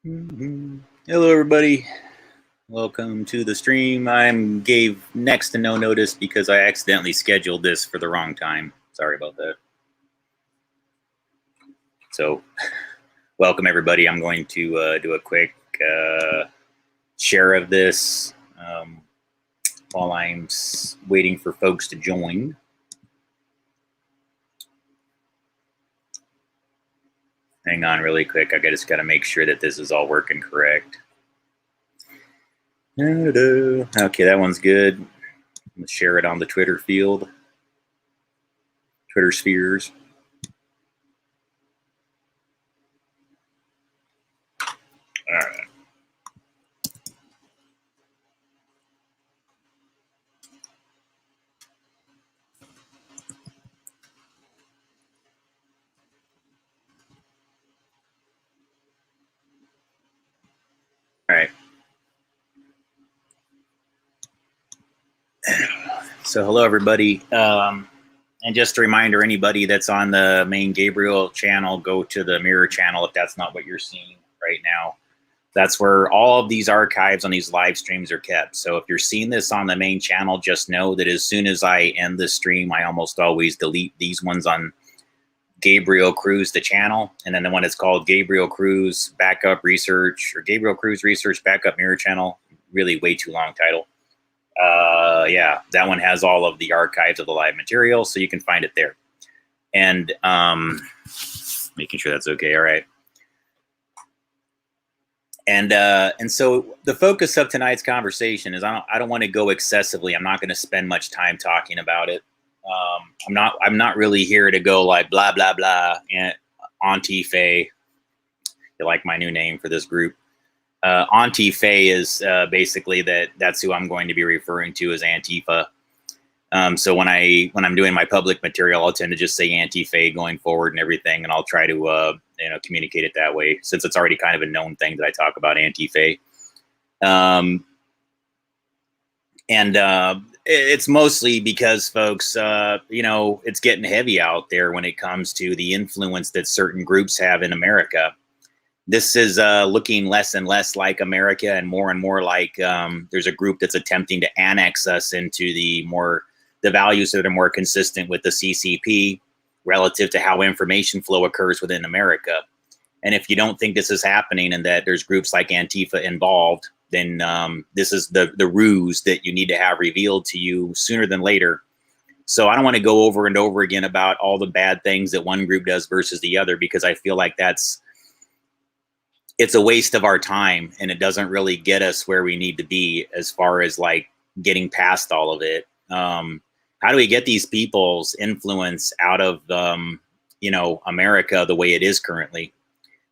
Hello, everybody. Welcome to the stream. I gave next to no notice because I accidentally scheduled this for the wrong time. Sorry about that. So, welcome, everybody. I'm going to do a quick share of this while I'm waiting for folks to join. Hang on really quick. I just got to make sure that this is all working correct. Okay, that one's good. I'm going to share it on the Twitter field, Twitter spheres. All right. All right. So hello, everybody. And just a reminder, anybody that's on the main Gabriel channel, go to the mirror channel if that's not what you're seeing right now. That's where all of these archives on these live streams are kept. So if you're seeing this on the main channel, just know that as soon as I end the stream, I almost always delete these ones on Gabriel Cruz, the channel, and then the one that's called Gabriel Cruz Backup Research or Gabriel Cruz Research Backup Mirror Channel. Really way too long title. Yeah, that one has all of the archives of the live material, so you can find it there. And making sure that's okay. All right. And so the focus of tonight's conversation is I don't want to go excessively. I'm not going to spend much time talking about it. I'm not really here to go like blah blah blah. And Auntie Fay, you like my new name for this group. Auntie Fay is basically that's who I'm going to be referring to as Antifa. So when I'm doing my public material, I'll tend to just say Auntie Fay going forward and everything, and I'll try to communicate it that way, since it's already kind of a known thing that I talk about Auntie Fay. It's mostly because, folks, it's getting heavy out there when it comes to the influence that certain groups have in America. This is looking less and less like America and more like there's a group that's attempting to annex us into the values that are more consistent with the CCP relative to how information flow occurs within America. And if you don't think this is happening and that there's groups like Antifa involved, then this is the ruse that you need to have revealed to you sooner than later. So I don't want to go over and over again about all the bad things that one group does versus the other, because I feel like it's a waste of our time, and it doesn't really get us where we need to be as far as like getting past all of it. How do we get these people's influence out of, America the way it is currently?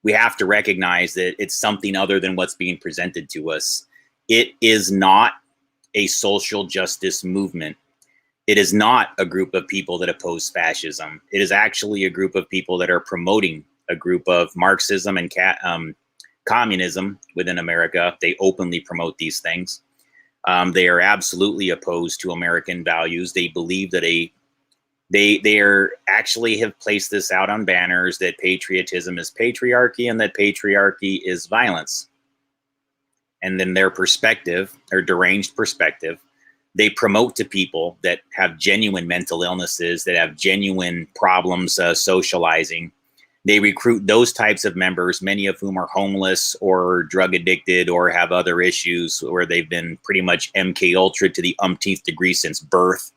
We have to recognize that it's something other than what's being presented to us. It is not a social justice movement. It is not a group of people that oppose fascism. It is actually a group of people that are promoting a group of Marxism and communism within America. They openly promote these things. They are absolutely opposed to American values. They believe that they are actually have placed this out on banners that patriotism is patriarchy and that patriarchy is violence. And then their perspective, their deranged perspective, they promote to people that have genuine mental illnesses, that have genuine problems socializing. They recruit those types of members, many of whom are homeless or drug addicted or have other issues where they've been pretty much MK Ultra to the umpteenth degree since birth.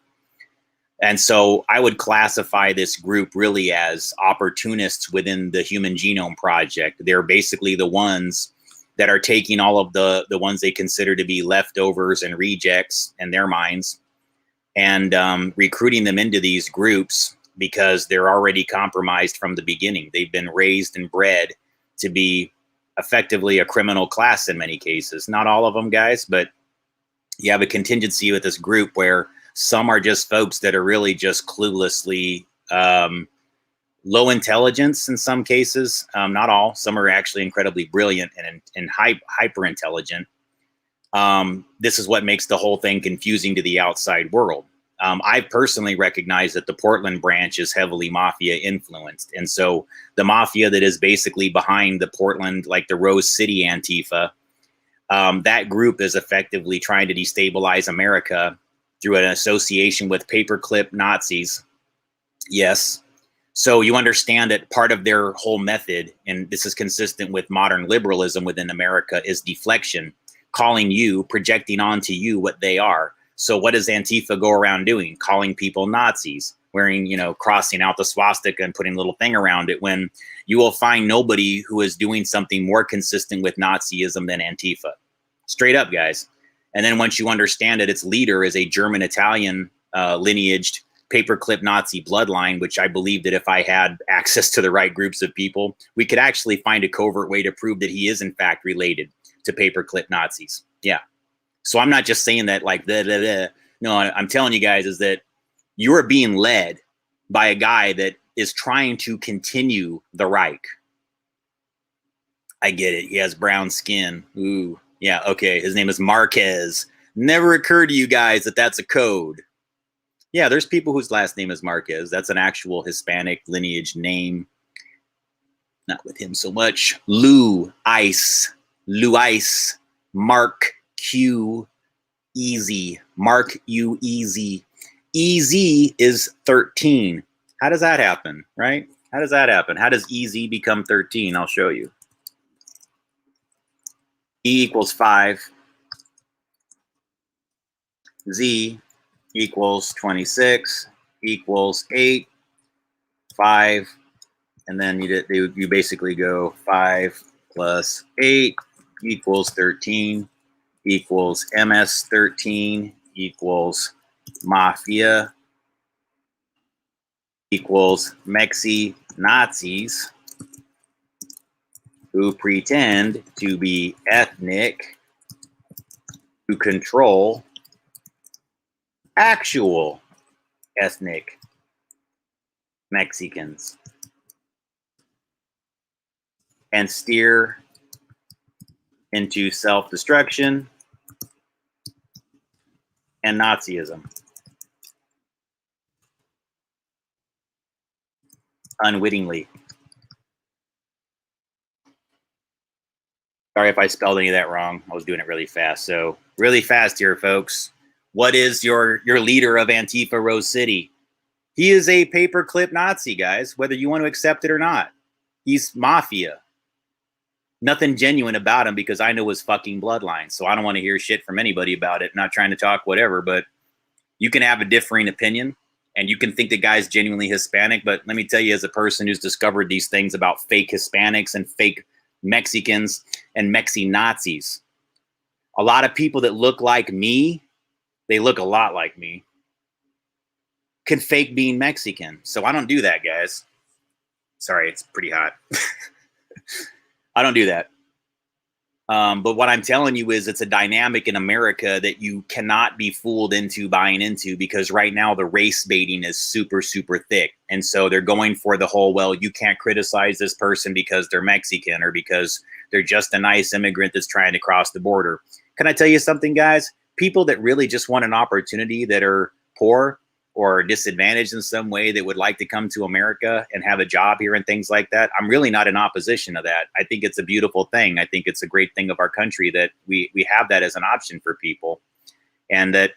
And so I would classify this group really as opportunists within the Human Genome Project. They're basically the ones that are taking all of the ones they consider to be leftovers and rejects in their minds and recruiting them into these groups because they're already compromised from the beginning. They've been raised and bred to be effectively a criminal class in many cases. Not all of them, guys, but you have a contingency with this group where some are just folks that are really just cluelessly low intelligence in some cases. Not all. Some are actually incredibly brilliant and hyper intelligent. This is what makes the whole thing confusing to the outside world. I personally recognize that the Portland branch is heavily mafia influenced. And so the mafia that is basically behind the Portland, like the Rose City Antifa, that group is effectively trying to destabilize America through an association with paperclip Nazis. Yes. So you understand that part of their whole method, and this is consistent with modern liberalism within America, is deflection, calling you, projecting onto you what they are. So what does Antifa go around doing? Calling people Nazis, wearing, you know, crossing out the swastika and putting a little thing around it, when you will find nobody who is doing something more consistent with Nazism than Antifa. Straight up, guys. And then once you understand that its leader is a German-Italian lineaged paperclip Nazi bloodline, which I believe that if I had access to the right groups of people, we could actually find a covert way to prove that he is in fact related to paperclip Nazis. Yeah. So I'm not just saying that like, blah, blah, blah. No, I'm telling you guys is that you are being led by a guy that is trying to continue the Reich. I get it. He has brown skin. Ooh, yeah. Okay. His name is Marquez. Never occurred to you guys that that's a code. Yeah, there's people whose last name is Marquez. That's an actual Hispanic lineage name. Not with him so much. Luis, Mark Q, Easy, Mark U, Easy. Easy is 13. How does that happen, right? How does that happen? How does Easy become 13? I'll show you. E equals 5. Z equals 26 equals 8, 5, and then you basically go 5 plus 8 equals 13 equals MS13 equals mafia equals Mexi Nazis who pretend to be ethnic to control actual ethnic Mexicans and steer into self-destruction and Nazism unwittingly. Sorry if I spelled any of that wrong. I was doing it really fast. So really fast here, folks. What is your leader of Antifa Rose City? He is a paperclip Nazi, guys, whether you want to accept it or not. He's mafia. Nothing genuine about him because I know his fucking bloodline. So I don't want to hear shit from anybody about it. Not trying to talk whatever, but you can have a differing opinion and you can think the guy's genuinely Hispanic. But let me tell you, as a person who's discovered these things about fake Hispanics and fake Mexicans and Mexi Nazis, a lot of people that look like me, they look a lot like me, can fake being Mexican. So I don't do that, guys. Sorry, it's pretty hot. I don't do that. But what I'm telling you is it's a dynamic in America that you cannot be fooled into buying into, because right now the race baiting is super, super thick. And so they're going for the whole, well, you can't criticize this person because they're Mexican or because they're just a nice immigrant that's trying to cross the border. Can I tell you something, guys? People that really just want an opportunity, that are poor or disadvantaged in some way, that would like to come to America and have a job here and things like that, I'm really not in opposition to that. I think it's a beautiful thing. I think it's a great thing of our country that we have that as an option for people, and that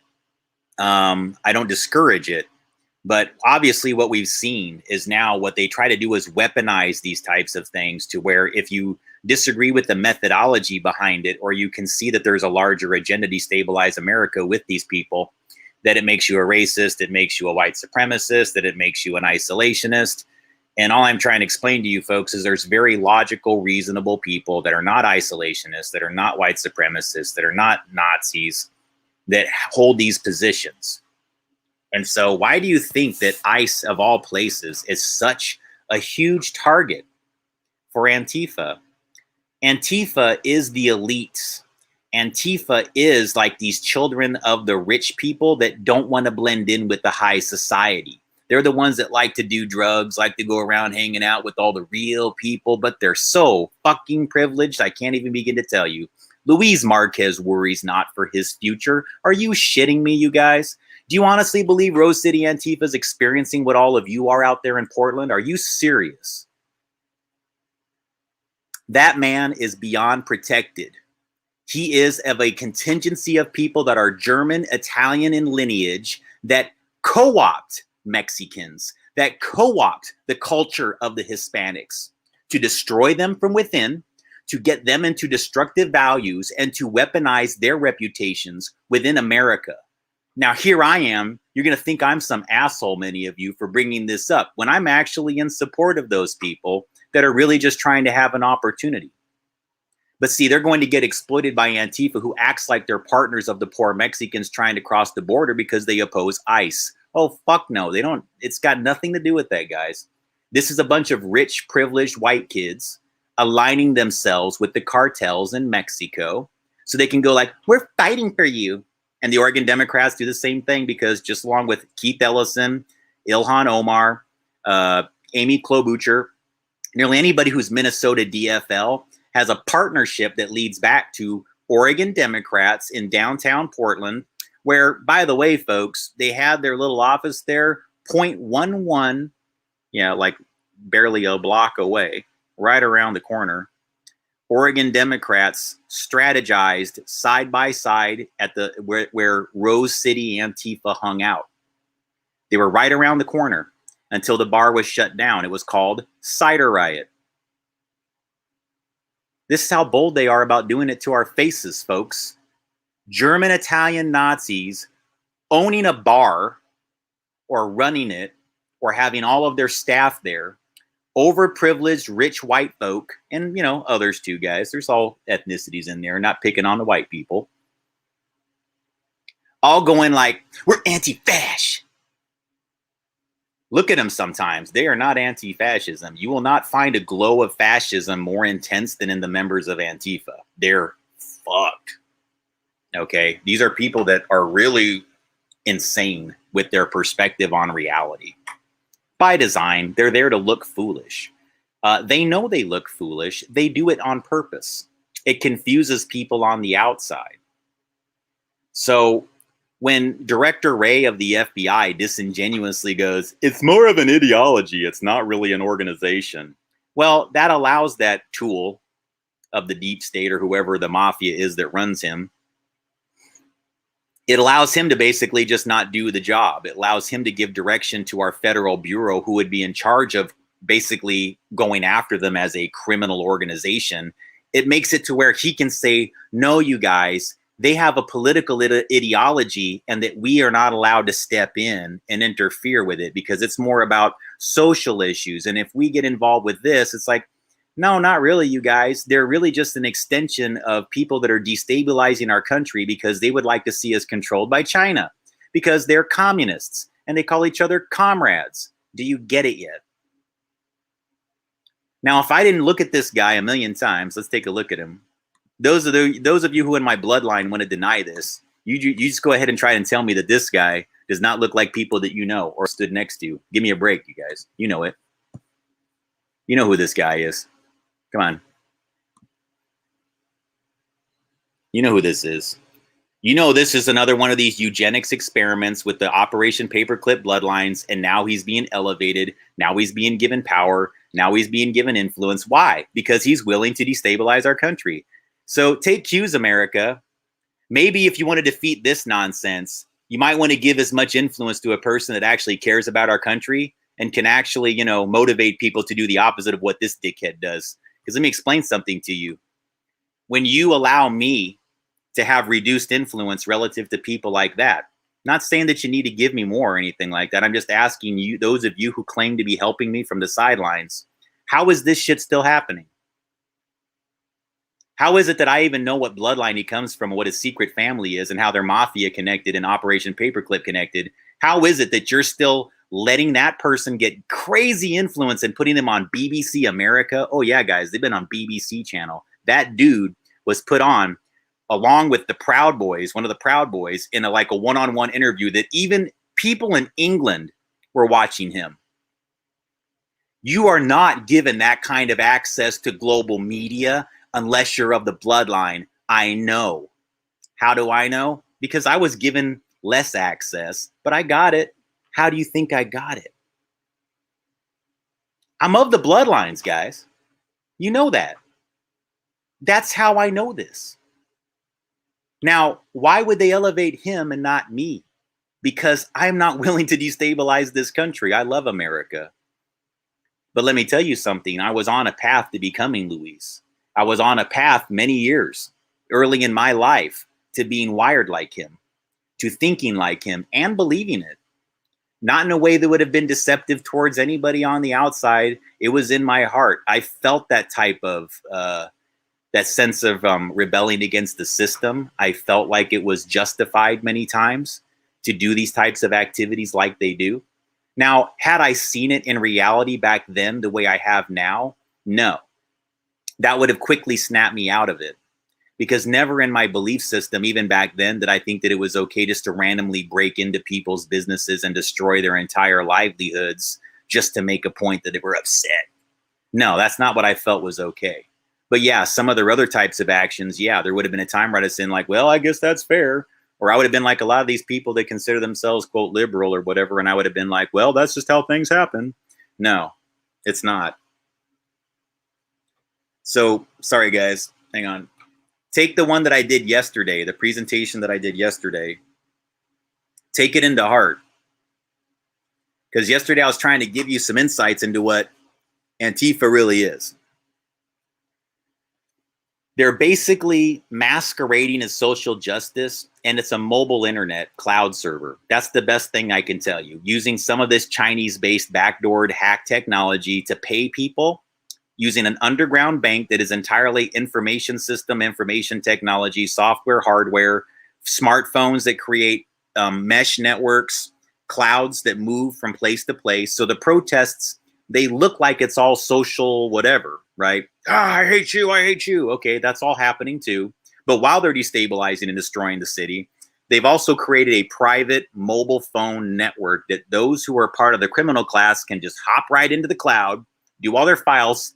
I don't discourage it. But obviously what we've seen is now what they try to do is weaponize these types of things to where if you disagree with the methodology behind it, or you can see that there's a larger agenda to destabilize America with these people, that it makes you a racist, it makes you a white supremacist, that it makes you an isolationist. And all I'm trying to explain to you folks is there's very logical, reasonable people that are not isolationists, that are not white supremacists, that are not Nazis, that hold these positions. And so why do you think that ICE, of all places, is such a huge target for Antifa? Antifa is the elites. Antifa is like these children of the rich people that don't want to blend in with the high society. They're the ones that like to do drugs, like to go around hanging out with all the real people, but they're so fucking privileged, I can't even begin to tell you. Luis Marquez worries not for his future. Are you shitting me, you guys? Do you honestly believe Rose City Antifa is experiencing what all of you are out there in Portland? Are you serious? That man is beyond protected. He is of a contingency of people that are German, Italian in lineage that co-opt Mexicans, that co-opt the culture of the Hispanics to destroy them from within, to get them into destructive values, and to weaponize their reputations within America. Now, here I am. You're going to think I'm some asshole, many of you, for bringing this up, when I'm actually in support of those people that are really just trying to have an opportunity. But see, they're going to get exploited by Antifa, who acts like they're partners of the poor Mexicans trying to cross the border because they oppose ICE. Oh, fuck no. They don't. It's got nothing to do with that, guys. This is a bunch of rich, privileged white kids aligning themselves with the cartels in Mexico so they can go like, we're fighting for you. And the Oregon Democrats do the same thing because just along with Keith Ellison, Ilhan Omar, Amy Klobuchar, nearly anybody who's Minnesota DFL has a partnership that leads back to Oregon Democrats in downtown Portland, where, by the way, folks, they had their little office there 0.11, like barely a block away, right around the corner. Oregon Democrats strategized side by side at the where Rose City Antifa hung out. They were right around the corner until the bar was shut down. It was called Cider Riot. This is how bold they are about doing it to our faces, folks. German Italian Nazis owning a bar or running it or having all of their staff there, overprivileged rich white folk, and others too, guys. There's all ethnicities in there, not picking on the white people. All going like, we're anti-fash. Look at them sometimes. They are not anti-fascism. You will not find a glow of fascism more intense than in the members of Antifa. They're fucked. Okay? These are people that are really insane with their perspective on reality. By design, they're there to look foolish. They know they look foolish. They do it on purpose. It confuses people on the outside. So when Director Wray of the FBI disingenuously goes, it's more of an ideology, it's not really an organization. Well, that allows that tool of the deep state or whoever the mafia is that runs him, it allows him to basically just not do the job. It allows him to give direction to our federal bureau, who would be in charge of basically going after them as a criminal organization. It makes it to where he can say, no, you guys, they have a political ideology and that we are not allowed to step in and interfere with it because it's more about social issues. And if we get involved with this, it's like, no, not really, you guys. They're really just an extension of people that are destabilizing our country because they would like to see us controlled by China because they're communists and they call each other comrades. Do you get it yet? Now, if I didn't look at this guy a million times, let's take a look at him. Those of you who in my bloodline want to deny this, you just go ahead and try and tell me that this guy does not look like people that you know or stood next to you. Give me a break, you guys. You know it. You know who this guy is. Come on. You know who this is. You know this is another one of these eugenics experiments with the Operation Paperclip bloodlines, and now he's being elevated. Now he's being given power. Now he's being given influence. Why? Because he's willing to destabilize our country. So take cues, America. Maybe if you want to defeat this nonsense, you might want to give as much influence to a person that actually cares about our country and can actually, motivate people to do the opposite of what this dickhead does. Because let me explain something to you. When you allow me to have reduced influence relative to people like that, not saying that you need to give me more or anything like that. I'm just asking you, those of you who claim to be helping me from the sidelines, how is this shit still happening? How is it that I even know what bloodline he comes from, what his secret family is, and how they're mafia connected and Operation Paperclip connected? How is it that you're still letting that person get crazy influence and putting them on BBC America? Oh yeah, guys, they've been on BBC channel. That dude was put on along with the Proud Boys, one of the Proud Boys, in a one-on-one interview that even people in England were watching him. You are not given that kind of access to global media unless you're of the bloodline. I know. How do I know? Because I was given less access, but I got it. How do you think I got it? I'm of the bloodlines, guys. You know that. That's how I know this. Now, why would they elevate him and not me? Because I'm not willing to destabilize this country. I love America. But let me tell you something. I was on a path to becoming Luis. I was on a path many years early in my life to being wired like him, to thinking like him and believing it. Not in a way that would have been deceptive towards anybody on the outside. It was in my heart. I felt that type of, that sense of rebelling against the system. I felt like it was justified many times to do these types of activities like they do. Now, had I seen it in reality back then the way I have now? No. That would have quickly snapped me out of it. Because never in my belief system, even back then, did I think that it was okay just to randomly break into people's businesses and destroy their entire livelihoods just to make a point that they were upset. No, that's not what I felt was okay. But yeah, some of their other types of actions, yeah, there would have been a time where I'd have been like, well, I guess that's fair. Or I would have been like a lot of these people that consider themselves, quote, liberal or whatever. And I would have been like, well, that's just how things happen. No, it's not. So sorry, guys. Hang on. Take the one that I did yesterday, the presentation that I did yesterday. Take it into heart. Because yesterday I was trying to give you some insights into what Antifa really is. They're basically masquerading as social justice, and it's a mobile internet cloud server. That's the best thing I can tell you. Using some of this Chinese-based backdoored hack technology to pay people, using an underground bank that is entirely information system, information technology, software, hardware, smartphones that create mesh networks, clouds that move from place to place. So the protests, they look like it's all social whatever, right? Ah, I hate you, I hate you. Okay, that's all happening too. But while they're destabilizing and destroying the city, they've also created a private mobile phone network that those who are part of the criminal class can just hop right into the cloud, do all their files,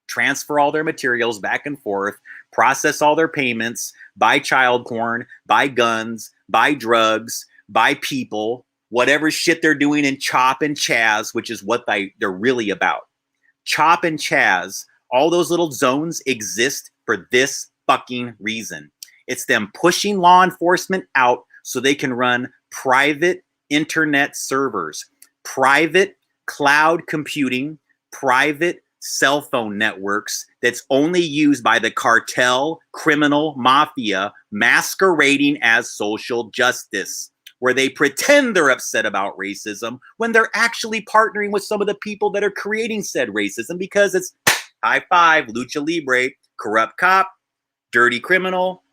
transfer all their materials back and forth, process all their payments, buy child porn, buy guns, buy drugs, buy people, whatever shit they're doing in Chop and Chaz, which is what they're really about. Chop and Chaz, all those little zones exist for this fucking reason. It's them pushing law enforcement out so they can run private internet servers, private cloud computing, private cell phone networks that's only used by the cartel criminal mafia masquerading as social justice, where they pretend they're upset about racism when they're actually partnering with some of the people that are creating said racism, because it's high five, lucha libre, corrupt cop, dirty criminal,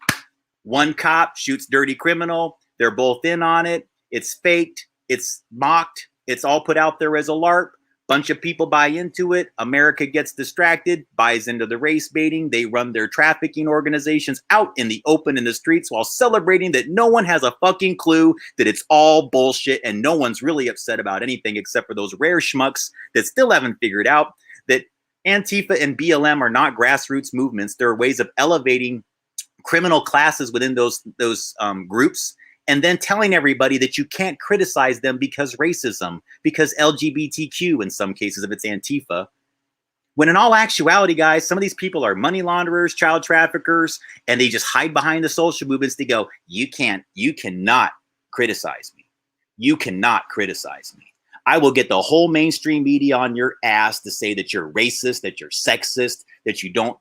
one cop shoots dirty criminal, they're both in on it, it's faked, it's mocked, it's all put out there as a LARP. Bunch of people buy into it. America gets distracted, buys into the race baiting. They run their trafficking organizations out in the open in the streets while celebrating that no one has a fucking clue that it's all bullshit and no one's really upset about anything except for those rare schmucks that still haven't figured out that Antifa and BLM are not grassroots movements. They're ways of elevating criminal classes within those groups, and then telling everybody that you can't criticize them because racism, because LGBTQ in some cases if it's Antifa. When in all actuality, guys, some of these people are money launderers, child traffickers, and they just hide behind the social movements to go, you cannot criticize me. You cannot criticize me. I will get the whole mainstream media on your ass to say that you're racist, that you're sexist, that you don't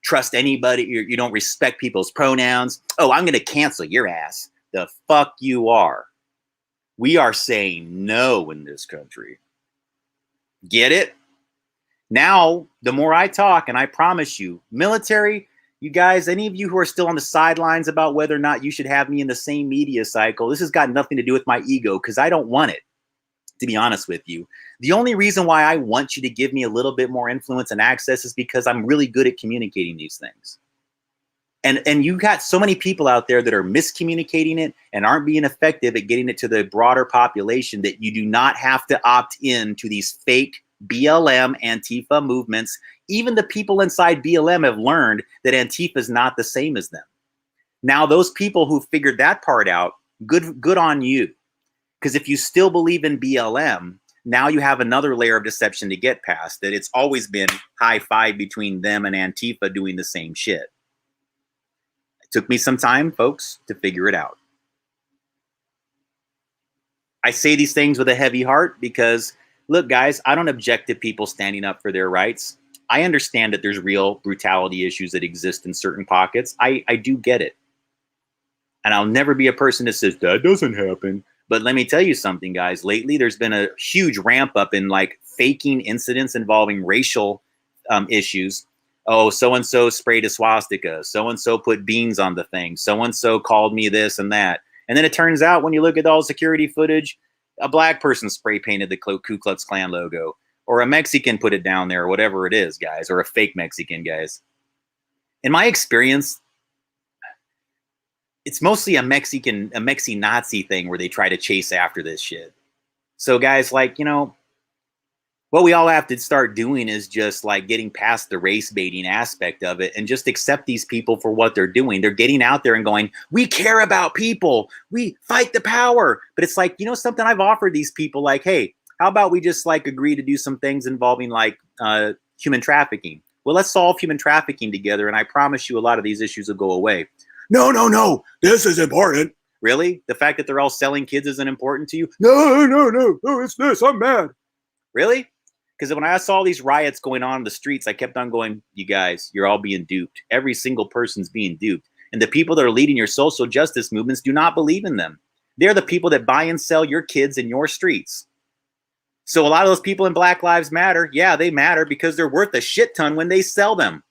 trust anybody, you don't respect people's pronouns. Oh, I'm going to cancel your ass. The fuck you are. We are saying no in this country. Get it? Now, the more I talk, and I promise you, military, you guys, any of you who are still on the sidelines about whether or not you should have me in the same media cycle, this has got nothing to do with my ego, because I don't want it, to be honest with you. The only reason why I want you to give me a little bit more influence and access is because I'm really good at communicating these things. And you got so many people out there that are miscommunicating it and aren't being effective at getting it to the broader population that you do not have to opt in to these fake BLM Antifa movements. Even the people inside BLM have learned that Antifa is not the same as them. Now, those people who figured that part out, Good on you. Because if you still believe in BLM, now you have another layer of deception to get past, that it's always been high five between them and Antifa doing the same shit. It took me some time, folks, to figure it out. I say these things with a heavy heart because, look, guys, I don't object to people standing up for their rights. I understand that there's real brutality issues that exist in certain pockets. I do get it. And I'll never be a person that says, that doesn't happen. But let me tell you something, guys. Lately, there's been a huge ramp up in like faking incidents involving racial issues. Oh, so-and-so sprayed a swastika. So-and-so put beans on the thing. So-and-so called me this and that. And then it turns out when you look at all the security footage, a black person spray painted the Ku Klux Klan logo, or a Mexican put it down there, or whatever it is, guys, or a fake Mexican, guys. In my experience, it's mostly a Mexi-Nazi thing where they try to chase after this shit. So guys, like, you know, what we all have to start doing is just like getting past the race baiting aspect of it and just accept these people for what they're doing. They're getting out there and going, we care about people. We fight the power. But it's like, you know, something I've offered these people, like, hey, how about we just like agree to do some things involving like human trafficking? Well, let's solve human trafficking together. And I promise you a lot of these issues will go away. No, no, no. This is important. Really? The fact that they're all selling kids isn't important to you? No, no, no. No, it's this. I'm mad. Really? Because when I saw these riots going on in the streets, I kept on going, you guys, you're all being duped. Every single person's being duped. And the people that are leading your social justice movements do not believe in them. They're the people that buy and sell your kids in your streets. So a lot of those people in Black Lives Matter, yeah, they matter because they're worth a shit ton when they sell them.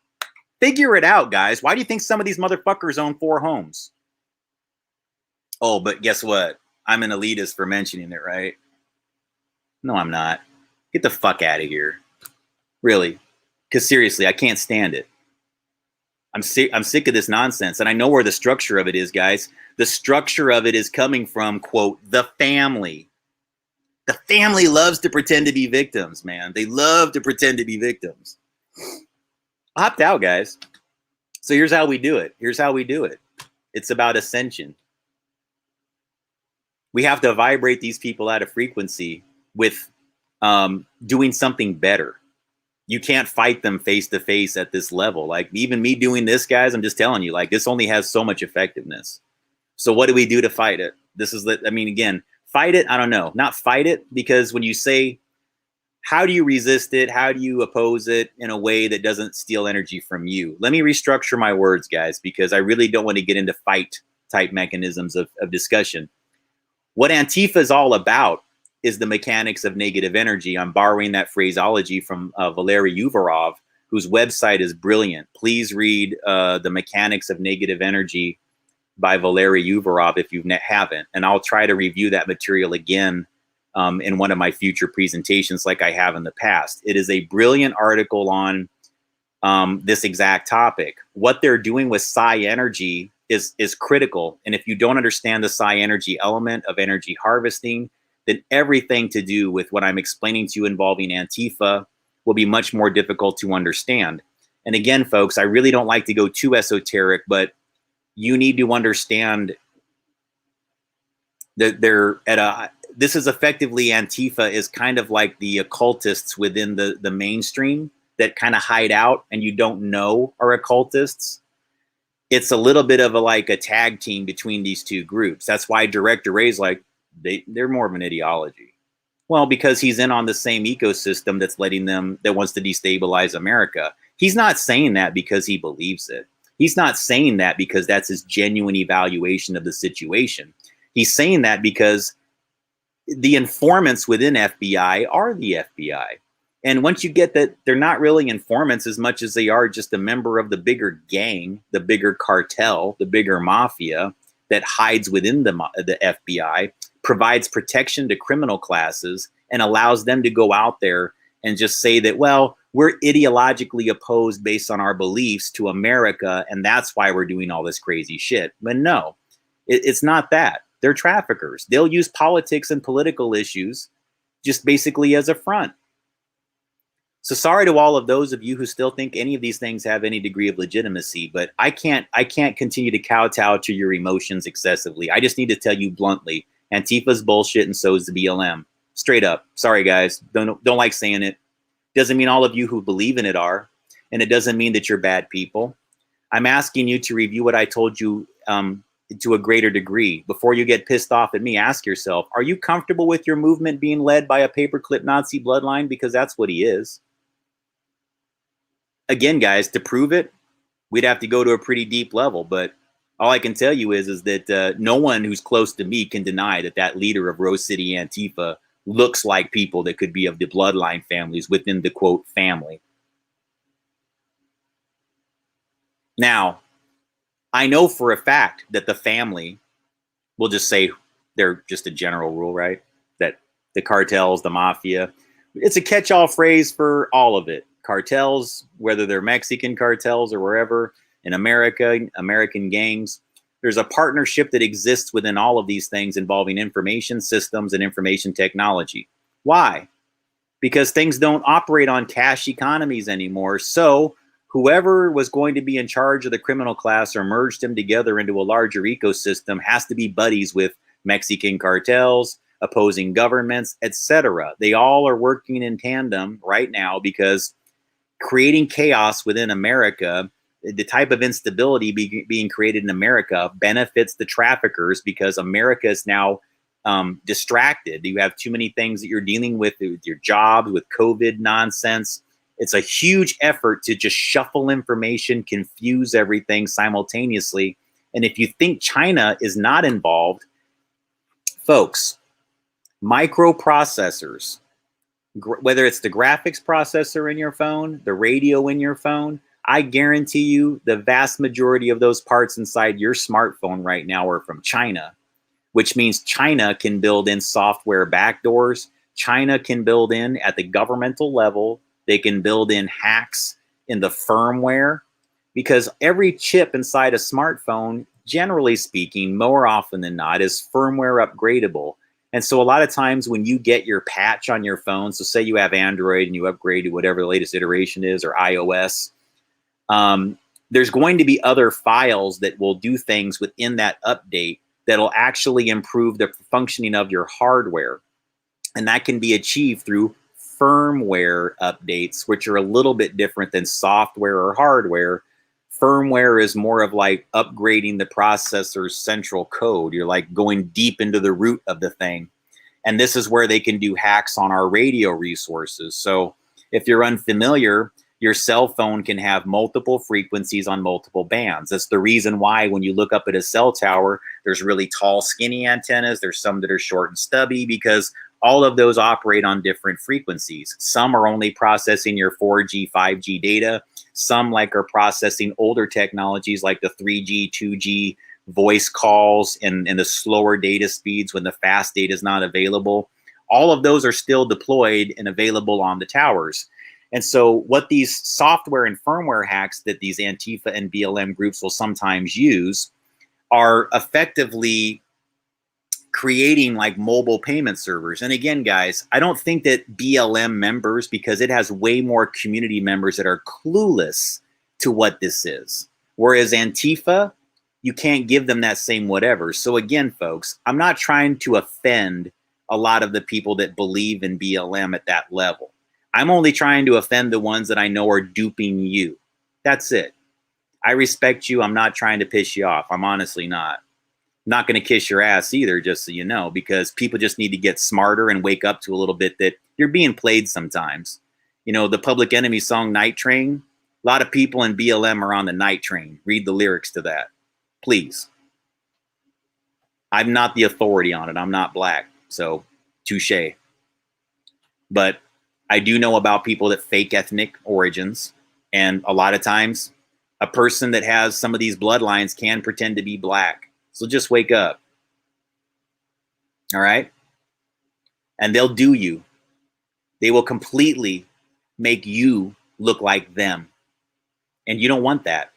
Figure it out, guys. Why do you think some of these motherfuckers own 4 homes? Oh, but guess what? I'm an elitist for mentioning it, right? No, I'm not. Get the fuck out of here. Really. Because seriously, I can't stand it. I'm sick of this nonsense. And I know where the structure of it is, guys. The structure of it is coming from, quote, the family. The family loves to pretend to be victims, man. They love to pretend to be victims. I opted out, guys. So here's how we do it. Here's how we do it. It's about ascension. We have to vibrate these people at a frequency with doing something better. You can't fight them face to face at this level. Like even me doing this, guys, I'm just telling you, like this only has so much effectiveness. So what do we do to fight it? This is I mean, again, fight it. I don't know, not fight it, because when you say, how do you resist it? How do you oppose it in a way that doesn't steal energy from you? Let me restructure my words, guys, because I really don't want to get into fight type mechanisms of discussion. What Antifa is all about is the mechanics of negative energy. I'm borrowing that phraseology from Wray Uvarov, whose website is brilliant. Please read The Mechanics of Negative Energy by Wray Uvarov if you haven't. And I'll try to review that material again in one of my future presentations like I have in the past. It is a brilliant article on this exact topic. What they're doing with psi energy is critical. And if you don't understand the psi energy element of energy harvesting, then everything to do with what I'm explaining to you involving Antifa will be much more difficult to understand. And again, folks, I really don't like to go too esoteric, but you need to understand that this is effectively, Antifa is kind of like the occultists within the mainstream that kind of hide out and you don't know are occultists. It's a little bit of like a tag team between these two groups. That's why Director Wray's like, they're more of an ideology. Well, because he's in on the same ecosystem that wants to destabilize America. He's not saying that because he believes it. He's not saying that because that's his genuine evaluation of the situation. He's saying that because the informants within FBI are the FBI. And once you get that they're not really informants as much as they are just a member of the bigger gang, the bigger cartel, the bigger mafia that hides within the FBI, provides protection to criminal classes and allows them to go out there and just say that, well, we're ideologically opposed based on our beliefs to America, and that's why we're doing all this crazy shit. But no, it's not that. They're traffickers. They'll use politics and political issues just basically as a front. So sorry to all of those of you who still think any of these things have any degree of legitimacy, but I can't continue to kowtow to your emotions excessively. I just need to tell you bluntly, Antifa's bullshit and so is the BLM. Straight up. Sorry guys, don't like saying it. Doesn't mean all of you who believe in it are, and it doesn't mean that you're bad people. I'm asking you to review what I told you to a greater degree. Before you get pissed off at me, ask yourself, are you comfortable with your movement being led by a paperclip Nazi bloodline? Because that's what he is. Again, guys, to prove it, we'd have to go to a pretty deep level. But all I can tell you is that no one who's close to me can deny that that leader of Rose City Antifa looks like people that could be of the bloodline families within the, quote, family. Now, I know for a fact that the family, we'll just say they're just a general rule, right? That the cartels, the mafia, it's a catch-all phrase for all of it. Cartels, whether they're Mexican cartels or wherever, in America, American gangs, there's a partnership that exists within all of these things involving information systems and information technology. Why? Because things don't operate on cash economies anymore. So whoever was going to be in charge of the criminal class or merged them together into a larger ecosystem has to be buddies with Mexican cartels, opposing governments, etc. They all are working in tandem right now because creating chaos within America, the type of instability being created in America benefits the traffickers because America is now distracted. You have too many things that you're dealing with your jobs, with COVID nonsense. It's a huge effort to just shuffle information, confuse everything simultaneously. And if you think China is not involved, folks, microprocessors, whether it's the graphics processor in your phone, the radio in your phone, I guarantee you the vast majority of those parts inside your smartphone right now are from China, which means China can build in software backdoors. China can build in at the governmental level. They can build in hacks in the firmware because every chip inside a smartphone, generally speaking, more often than not, is firmware upgradable. And so a lot of times when you get your patch on your phone, so say you have Android and you upgrade to whatever the latest iteration is or iOS, there's going to be other files that will do things within that update that'll actually improve the functioning of your hardware. And that can be achieved through firmware updates, which are a little bit different than software or hardware. Firmware is more of like upgrading the processor's central code. You're like going deep into the root of the thing. And this is where they can do hacks on our radio resources. So if you're unfamiliar, your cell phone can have multiple frequencies on multiple bands. That's the reason why when you look up at a cell tower, there's really tall, skinny antennas. There's some that are short and stubby because all of those operate on different frequencies. Some are only processing your 4G, 5G data. Some like are processing older technologies like the 3G, 2G voice calls and the slower data speeds when the fast data is not available. All of those are still deployed and available on the towers. And so what these software and firmware hacks that these Antifa and BLM groups will sometimes use are effectively creating like mobile payment servers. And again, guys, I don't think that BLM members, because it has way more community members that are clueless to what this is. Whereas Antifa, you can't give them that same whatever. So again, folks, I'm not trying to offend a lot of the people that believe in BLM at that level. I'm only trying to offend the ones that I know are duping you. That's it. I respect you. I'm not trying to piss you off. I'm honestly not. Not going to kiss your ass either, just so you know, because people just need to get smarter and wake up to a little bit that you're being played sometimes. You know, the Public Enemy song Night Train, a lot of people in BLM are on the night train. Read the lyrics to that, please. I'm not the authority on it. I'm not black, so touche. But I do know about people that fake ethnic origins, and a lot of times a person that has some of these bloodlines can pretend to be black. So just wake up. All right? And they'll do you. They will completely make you look like them. And you don't want that.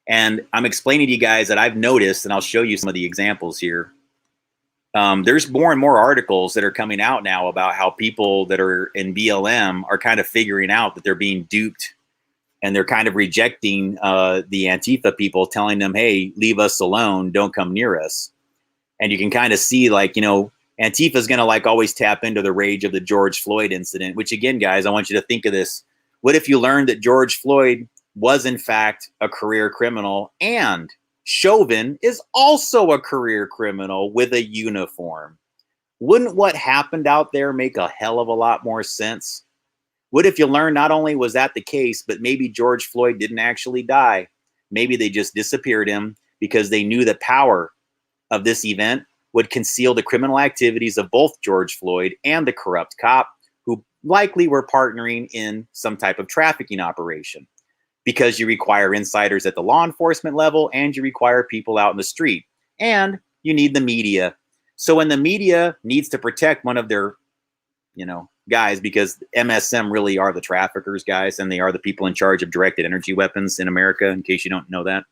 And I'm explaining to you guys that I've noticed, and I'll show you some of the examples here. There's more and more articles that are coming out now about how people that are in BLM are kind of figuring out that they're being duped, and they're kind of rejecting the Antifa people, telling them, hey, leave us alone, don't come near us. And you can kind of see, like, you know, Antifa is going to like always tap into the rage of the George Floyd incident, which again, guys, I want you to think of this. What if you learned that George Floyd was in fact a career criminal, and Chauvin is also a career criminal with a uniform? Wouldn't what happened out there make a hell of a lot more sense? What if you learned not only was that the case, but maybe George Floyd didn't actually die? Maybe they just disappeared him because they knew the power of this event would conceal the criminal activities of both George Floyd and the corrupt cop, who likely were partnering in some type of trafficking operation, because you require insiders at the law enforcement level, and you require people out in the street, and you need the media. So when the media needs to protect one of their, you know, guys, because MSM really are the traffickers, guys, and they are the people in charge of directed energy weapons in America, in case you don't know that.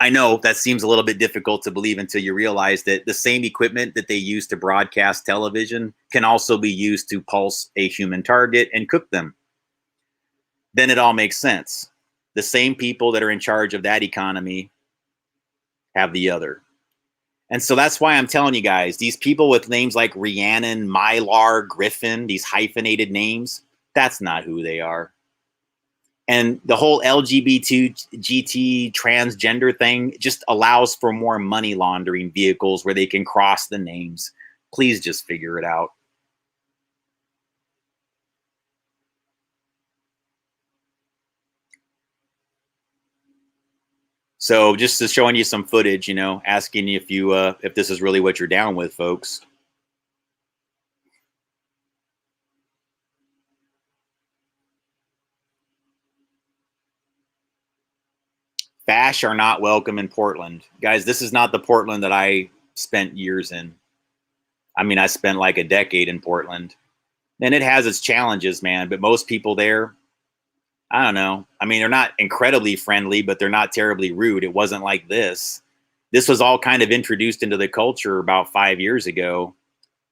I know that seems a little bit difficult to believe until you realize that the same equipment that they use to broadcast television can also be used to pulse a human target and cook them. Then it all makes sense. The same people that are in charge of that economy have the other. And so that's why I'm telling you guys, these people with names like Rhiannon, Mylar, Griffin, these hyphenated names, that's not who they are. And the whole LGBT, GT, transgender thing just allows for more money laundering vehicles where they can cross the names. Please just figure it out. So just showing you some footage, you know, asking you if this is really what you're down with, folks. Fash are not welcome in Portland. Guys, this is not the Portland that I spent years in. I mean, I spent like a decade in Portland. And it has its challenges, man. But most people there, I don't know. I mean, they're not incredibly friendly, but they're not terribly rude. It wasn't like this. This was all kind of introduced into the culture about 5 years ago.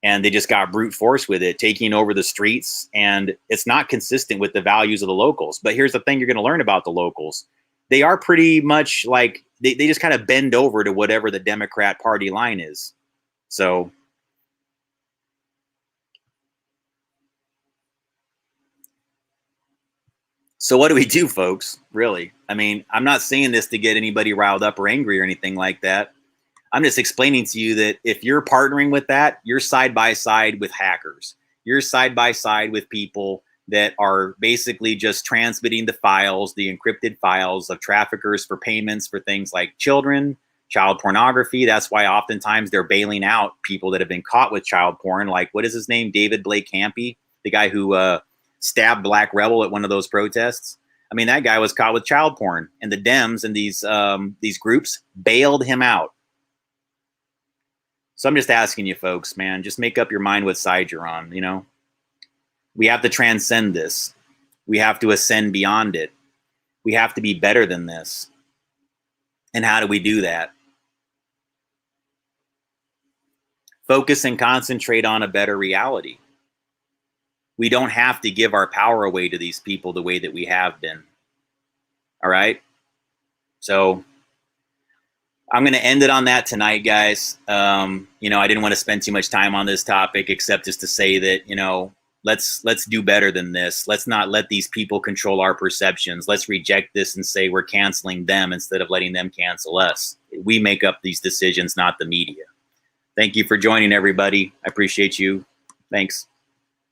And they just got brute force with it, taking over the streets. And it's not consistent with the values of the locals. But here's the thing you're going to learn about the locals. They are pretty much like, they just kind of bend over to whatever the Democrat Party line is. So what do we do, folks? Really? I mean, I'm not saying this to get anybody riled up or angry or anything like that. I'm just explaining to you that if you're partnering with that, you're side by side with hackers. You're side by side with people that are basically just transmitting the files, the encrypted files of traffickers for payments for things like children, child pornography. That's why oftentimes they're bailing out people that have been caught with child porn. Like, what is his name? David Blake Campy, the guy who stabbed Black Rebel at one of those protests. I mean, that guy was caught with child porn, and the Dems and these groups bailed him out. So I'm just asking you folks, man, just make up your mind what side you're on, you know? We have to transcend this. We have to ascend beyond it. We have to be better than this. And how do we do that? Focus and concentrate on a better reality. We don't have to give our power away to these people the way that we have been. All right? So I'm going to end it on that tonight, guys. You know, I didn't want to spend too much time on this topic, except just to say that, you know, let's do better than this. Let's not let these people control our perceptions. Let's reject this and say we're canceling them instead of letting them cancel us. We make up these decisions, not the media. Thank you for joining, everybody. I appreciate you. Thanks.